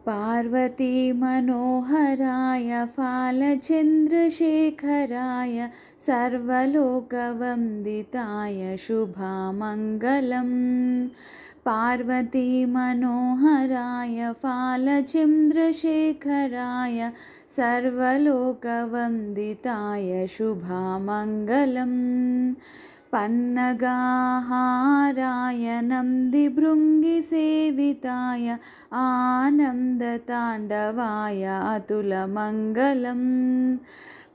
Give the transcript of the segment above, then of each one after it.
Parvati Manoharrai फालचन्द्रशेखराय सर्वलोकवन्दिताय शुभमङ्गलम्। Parvati Manoharrai फालचन्द्रशेखराय सर्वलोकवन्दिताय शुभमङ्गलम्। पन्नगाहाराय नन्दिभृङ्गिसेविताय आनन्दताण्डवाय अतुलमङ्गलम्।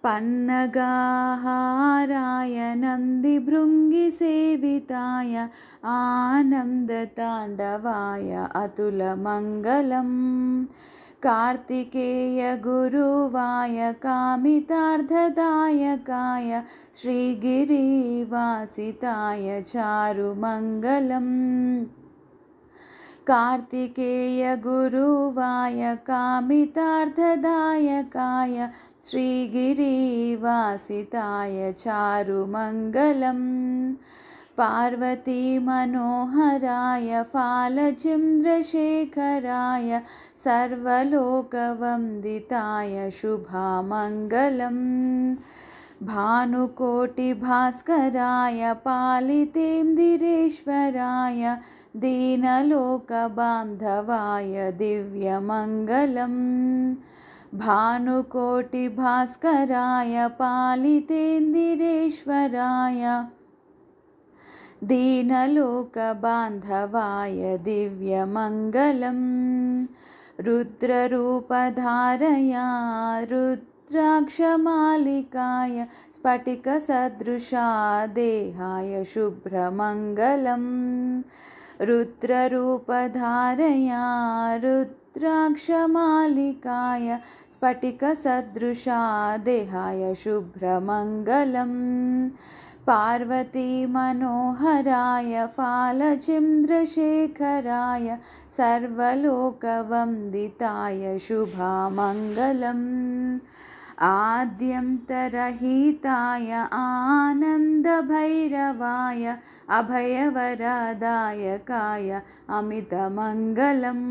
पन्नगाहाराय नन्दिभृङ्गिसेविताय आनन्दताण्डवाय अतुलमङ्गलम्। Kartikeya गुरुवाय कामितार्थदायकाय श्रीगिरिवासिताय चारुमङ्गलम्। Kartikeya गुरुवाय कामितार्थदायकाय श्रीगिरिवासिताय चारुमङ्गलम्। Parvati Manoharrai फालचन्द्रशेखराय सर्वलोकवन्दिताय शुभमङ्गलम्। भानुकोटिभास्कराय पालितेन्द्रिरेश्वराय दीनलोकबान्धवाय दिव्यमङ्गलम्। भानुकोटिभास्कराय पालितेन्द्रिरेश्वराय दीनलोकबान्धवाय दिव्यमङ्गलम्। रुद्ररूपधारया रुद्राक्षमालिकाय स्फटिकसदृशा देहाय शुभ्रमङ्गलम्। रुद्ररूपधारया रुद्राक्षमालिकाय स्फटिकसदृशा देहाय शुभ्रमङ्गलम्। Parvati Manoharrai फालचन्द्रशेखराय सर्वलोकवन्दिताय शुभमङ्गलम्। आद्यन्तरहिताय आनन्दभैरवाय अभयवरदायकाय अमितमङ्गलम्।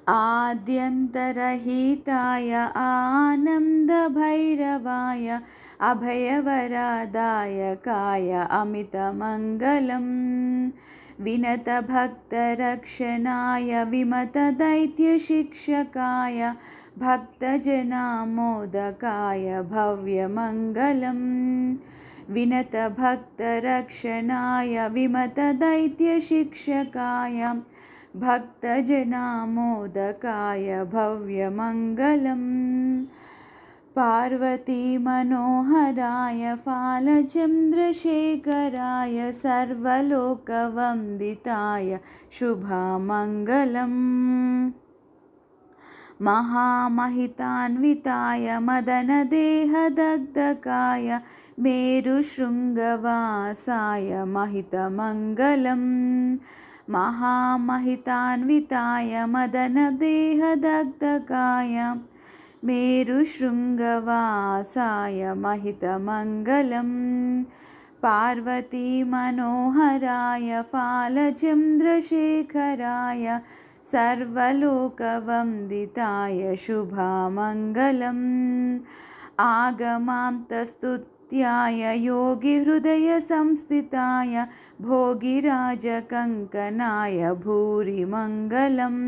आद्यन्तरहिताय आनन्दभैरवाय अभयवरदायकाय अमितमङ्गलम्। विनतभक्तरक्षणाय विमतदैत्यशिक्षकाय भक्तजनामोदकाय भव्यमङ्गलम्। विनतभक्तरक्षणाय विमतदैत्यशिक्षकाय भक्तजनामोदकाय भव्यमङ्गलम्। Parvati Manoharrai फालचन्द्रशेखराय सर्वलोकवन्दिताय शुभमङ्गलम्। महामहितान्विताय मदनदेहदग्धकाय मेरुशृङ्गवासाय महितमङ्गलम्। महामहितान्विताय मदनदेहदग्धकाय मेरुशृङ्गवासाय महितमङ्गलम्। Parvati Manoharrai फालचन्द्रशेखराय सर्वलोकवन्दिताय शुभमङ्गलम्। आगमान्तस्तुत्याय योगिहृदयसंस्थिताय भोगिराजकङ्कणाय भूरिमङ्गलम्।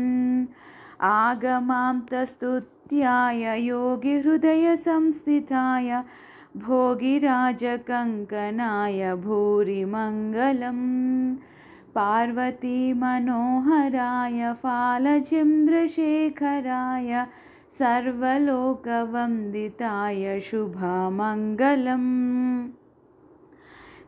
आगमान्तस्तुत्याय योगिहृदयसंस्थिताय भोगिराजकङ्कणाय भूरिमङ्गलम्। Parvati Manoharrai फालचन्द्रशेखराय सर्वलोकवन्दिताय शुभमङ्गलम्।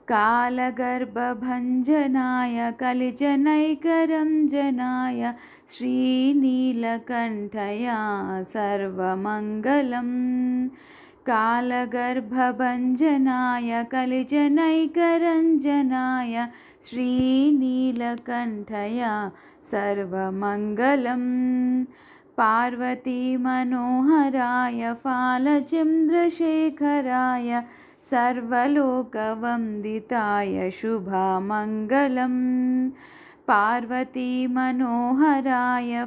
कालगर्भभञ्जनाय कलिजनैकरञ्जनाय श्रीनीलकण्ठया सर्वमङ्गलम्। कालगर्भभञ्जनाय कलिजनैकरञ्जनाय श्रीनीलकण्ठया सर्वमङ्गलम्। Parvati Manoharrai फालचन्द्रशेखराय सर्वलोकवन्दिताय शुभमङ्गलम्। पार्वतीमनोहराय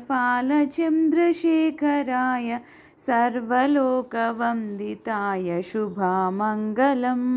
फालचन्द्रशेखराय सर्वलोकवन्दिताय शुभामङ्गलम्।